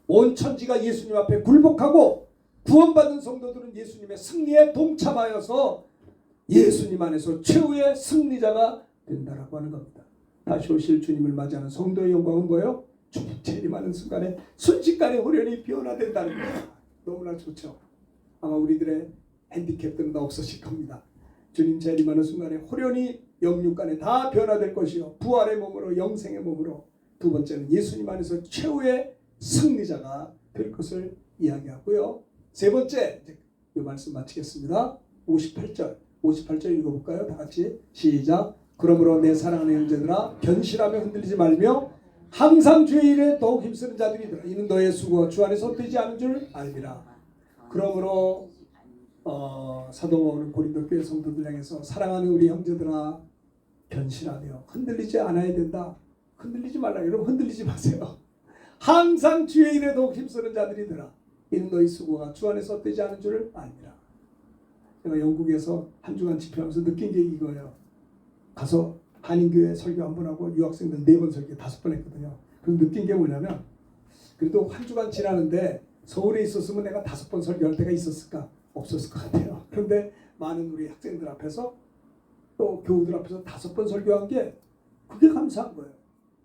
온 천지가 예수님 앞에 굴복하고 구원받은 성도들은 예수님의 승리에 동참하여서 예수님 안에서 최후의 승리자가 된다라고 하는 겁니다. 다시 오실 주님을 맞이하는 성도의 영광은 뭐예요? 주님 재림하는 순간에 순식간에 호련히 변화된다는 거예요. 너무나 좋죠. 아마 우리들의 핸디캡들은 다 없어질 겁니다. 주님 재림하는 순간에 호련히 영육간에 다 변화될 것이요 부활의 몸으로, 영생의 몸으로, 두 번째는 예수님 안에서 최후의 승리자가 될 것을 이야기하고요. 세 번째, 이제 이 말씀 마치겠습니다. 58절 읽어볼까요? 다 같이 시작. 그러므로 내 사랑하는 형제들아 견실하며 흔들리지 말며 항상 주의 일에 더욱 힘쓰는 자들이더라. 이는 너의 수고가 주 안에서 헛되지 않은 줄 알미라. 그러므로 사도 바울은 고린도 교회 성도들 향해서 사랑하는 우리 형제들아 견실하며 흔들리지 않아야 된다. 흔들리지 말라. 여러분 흔들리지 마세요. 항상 주의 일에 더욱 힘쓰는 자들이더라. 이는 너희 수고가 주 안에서 헛되지 않은 줄 알미라. 제가 영국에서 한 주간 집회하면서 느낀 게 이거예요. 가서 한인교회 설교 한 번 하고 유학생들 4번 설교 5번 했거든요. 그래서 느낀 게 뭐냐면 그래도 한 주간 지나는데 서울에 있었으면 내가 5번 설교할 때가 있었을까? 없었을 것 같아요. 그런데 많은 우리 학생들 앞에서 또 교우들 앞에서 5번 설교한 게 그게 감사한 거예요.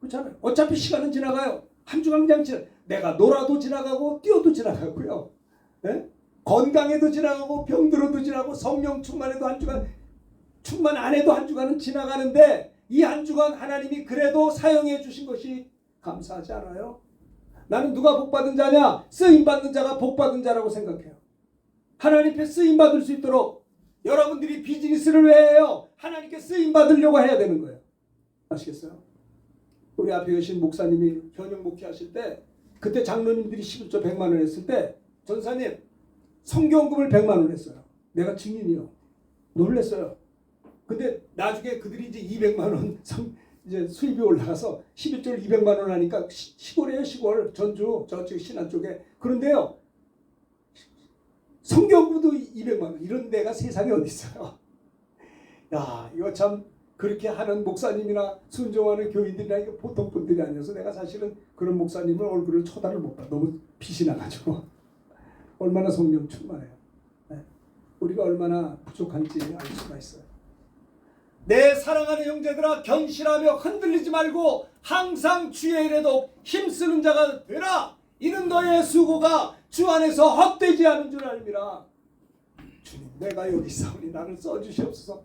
그렇잖아요. 어차피 시간은 지나가요. 한 주간 그냥 내가 놀아도 지나가고 뛰어도 지나가고요. 네? 건강해도 지나가고 병들어도 지나고 성령 충만해도 한 주간 충만 안 해도 한 주간은 지나가는데 이 한 주간 하나님이 그래도 사용해 주신 것이 감사하지 않아요? 나는 누가 복받은 자냐? 쓰임받는 자가 복받은 자라고 생각해요. 하나님께 쓰임받을 수 있도록 여러분들이 비즈니스를 왜 해요? 하나님께 쓰임받으려고 해야 되는 거예요. 아시겠어요? 우리 앞에 계신 목사님이 현역 목회하실 때 그때 장로님들이 11조 100만 원 했을 때 전사님 성경금을 100만 원 했어요. 내가 증인이요. 놀랬어요. 근데 나중에 그들이 이제 200만 원 이제 수입이 올라가서 11조를 200만 원 하니까 시골이에요. 시골 전주 저쪽 신안 쪽에. 그런데요. 성경구도 200만 원 이런 데가 세상에 어디 있어요. 야 이거 참 그렇게 하는 목사님이나 순종하는 교인들이나 이거 보통 분들이 아니어서 내가 사실은 그런 목사님을 얼굴을 쳐다를 못 봐. 너무 빛이 나가지고 얼마나 성령 충만해요. 네. 우리가 얼마나 부족한지 알 수가 있어요. 내 사랑하는 형제들아 견실하며 흔들리지 말고 항상 주의 일에도 힘쓰는 자가 되라. 이는 너의 수고가 주 안에서 헛되지 않은 줄 알미라. 주님 내가 여기 있사오니 나를 써주시옵소서.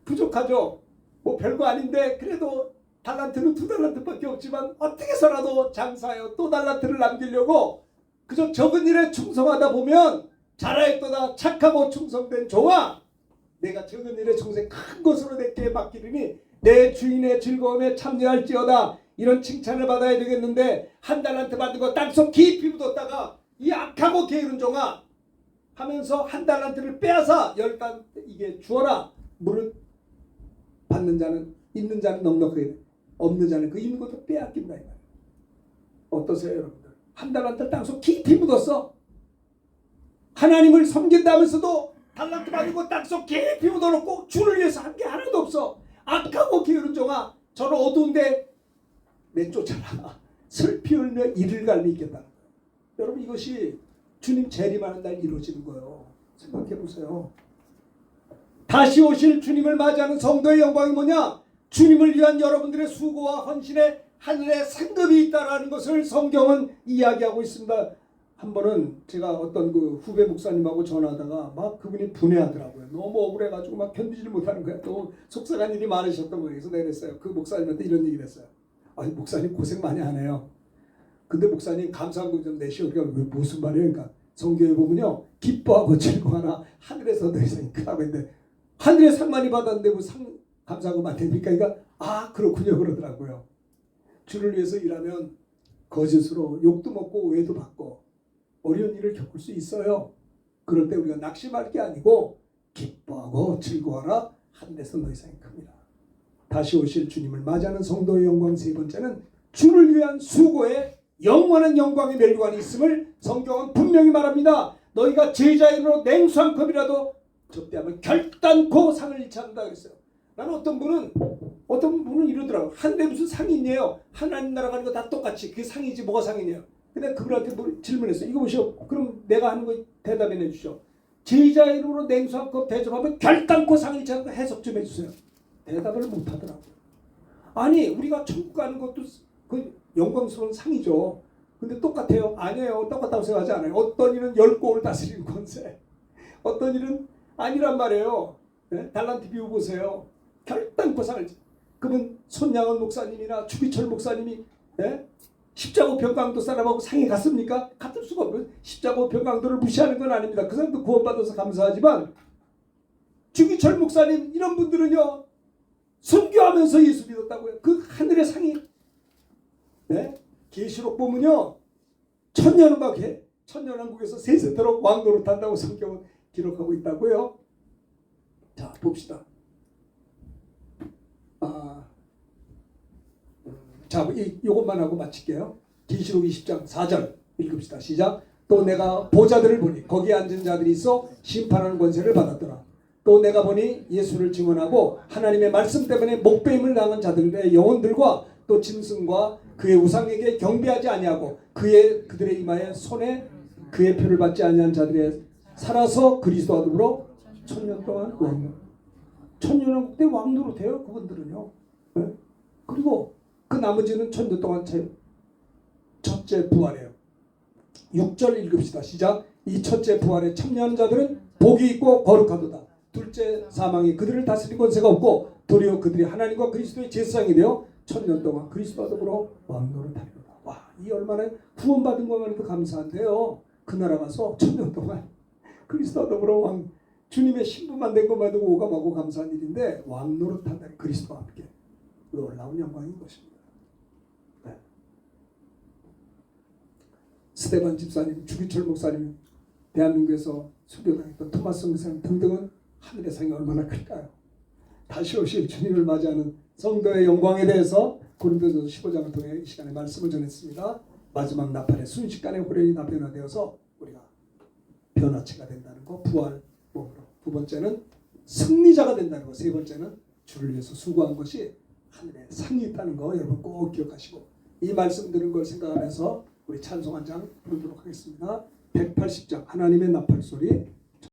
부족하죠. 뭐 별거 아닌데 그래도 달란트는 2달란트밖에 없지만 어떻게 해서라도 장사하여 또 달란트를 남기려고 그저 적은 일에 충성하다 보면 잘하였도다 착하고 충성된 종아 내가 적은 일에 충성 큰 것으로 내게 맡기리니 내 주인의 즐거움에 참여할지어다. 이런 칭찬을 받아야 되겠는데 1달란트 받은 거 땅속 깊이 묻었다가 이 악하고 게으른 종아 하면서 1달란트를 빼앗아 10단 이게 주어라. 물을 받는 자는 있는 자는 넉넉하게 없는 자는 그 있는 것도 빼앗긴다. 어떠세요 여러분들? 1달란트 땅속 깊이 묻었어. 하나님을 섬긴다면서도 달란트 받고 땅속 깊이 묻어놓고 주를 위해서 한 게 하나도 없어. 악하고 게으른 종아 저는 어두운데 내쫓아라. 슬피 울며 이를 갈미 있겠다는 거예요. 여러분 이것이 주님 재림하는 날 이루어지는 거예요. 생각해 보세요. 다시 오실 주님을 맞이하는 성도의 영광이 뭐냐? 주님을 위한 여러분들의 수고와 헌신에 하늘에 상급이 있다라는 것을 성경은 이야기하고 있습니다. 한 번은 제가 어떤 그 후배 목사님하고 전화하다가 막 그분이 분해하더라고요. 너무 억울해가지고 막 견디지를 못하는 거야. 또 속상한 일이 많으셨던 거예요. 그래서 내가 그랬어요. 그 목사님한테 이런 얘기를 했어요. 아니 목사님 고생 많이 하네요. 근데 목사님 감사한 거 좀 내시오. 그러니까 무슨 말이에요? 그러니까 성경에 보면요. 기뻐하고 즐거워하나 하늘에서 더 이상 크다고 했는데 하늘에 상 많이 받았는데 뭐 상 감사하고 안 됩니까? 그러니까 아 그렇군요 그러더라고요. 주를 위해서 일하면 거짓으로 욕도 먹고 오해도 받고 어려운 일을 겪을 수 있어요. 그럴 때 우리가 낙심할 게 아니고 기뻐하고 즐거워하라. 하늘에서 더 이상 큽니다. 다시 오실 주님을 맞이하는 성도의 영광 세 번째는 주를 위한 수고에 영원한 영광의 멸관이 있음을 성경은 분명히 말합니다. 너희가 제자인으로 냉수 한 컵이라도 접대하면 결단코 상을 잃지 않는다 그랬어요. 나는 어떤 분은 이러더라고. 하늘에 무슨 상이 있네요. 하나님 나라 가는 거 다 똑같이 그게 상이지 뭐가 상이네요. 근데 그분한테 질문했어요. 이거 보시오. 그럼 내가 하는 거 대답해 내주시오. 제자 이름으로 냉수 한 컵 대접하면 결단코 상을 잃지 않는다. 해석 좀 해주세요. 대답을 못하더라고요. 아니 우리가 천국 가는 것도 그 영광스러운 상이죠. 근데 똑같아요? 아니에요. 똑같다고 생각하지 않아요. 어떤 일은 10고을 다스리는 권세, 어떤 일은 아니란 말이에요. 네? 달란트 비유 보세요. 결단코 상을 그분 손양원 목사님이나 주기철 목사님이 네? 십자고 병강도 사람하고 상이 같습니까? 같을 수가 없어요. 십자고 병강도를 무시하는 건 아닙니다. 그 사람도 구원받아서 감사하지만 주기철 목사님 이런 분들은요 순교하면서 예수 믿었다고요. 그 하늘의 상이. 네? 계시록 보면요. 천년왕국에서 세세토록 왕노릇 한다고 성경은 기록하고 있다고요. 자, 봅시다. 자, 이것만 하고 마칠게요. 계시록 20장 4절 읽읍시다. 시작. 또 내가 보좌들을 보니 거기에 앉은 자들이 있어 심판하는 권세를 받았더라. 또 내가 보니 예수를 증언하고 하나님의 말씀 때문에 목배임을 당한 자들의 영혼들과 또 짐승과 그의 우상에게 경배하지 아니하고 그들의 이마에 손에 그의 표를 받지 아니한 자들의 살아서 그리스도와 더불어 천년 동안 왕노릇. 천년왕국 때 왕노릇해요. 그분들은요. 네? 그리고 그 나머지는 천년 동안 첫째 부활이에요. 6절 읽읍시다. 시작. 이 첫째 부활에 참여하는 자들은 복이 있고 거룩하도다. 둘째 사망이 그들을 다스릴 권세가 없고 도리어 그들이 하나님과 그리스도의 제사장이 되어 천년 동안 그리스도와 더불어 왕노릇하리로다. 와, 이 얼마나 구원받은 것만 해도 감사한데요. 그 나라 가서 천년 동안 그리스도와 더불어 주님의 신부만 된 것만 해도 오감하고 감사한 일인데 왕노릇한다. 그리스도와 함께 놀라운 영광인 것입니다. 네. 스테반 집사님, 주기철 목사님, 대한민국에서 수교당했던 토마스 목사님 등등은 하늘의 상이 얼마나 클까요? 다시 오실 주님을 맞이하는 성도의 영광에 대해서 고린도전서 15장을 통해 이 시간에 말씀을 전했습니다. 마지막 나팔에 순식간에 호련이 다 변화되어서 우리가 변화체가 된다는 거, 부활 몸으로. 두 번째는 승리자가 된다는 거. 세 번째는 주를 위해서 수고한 것이 하늘에 상이 있다는 거 여러분 꼭 기억하시고, 이 말씀 드린 걸 생각하면서 우리 찬송 한 장 부르도록 하겠습니다. 180장 하나님의 나팔 소리.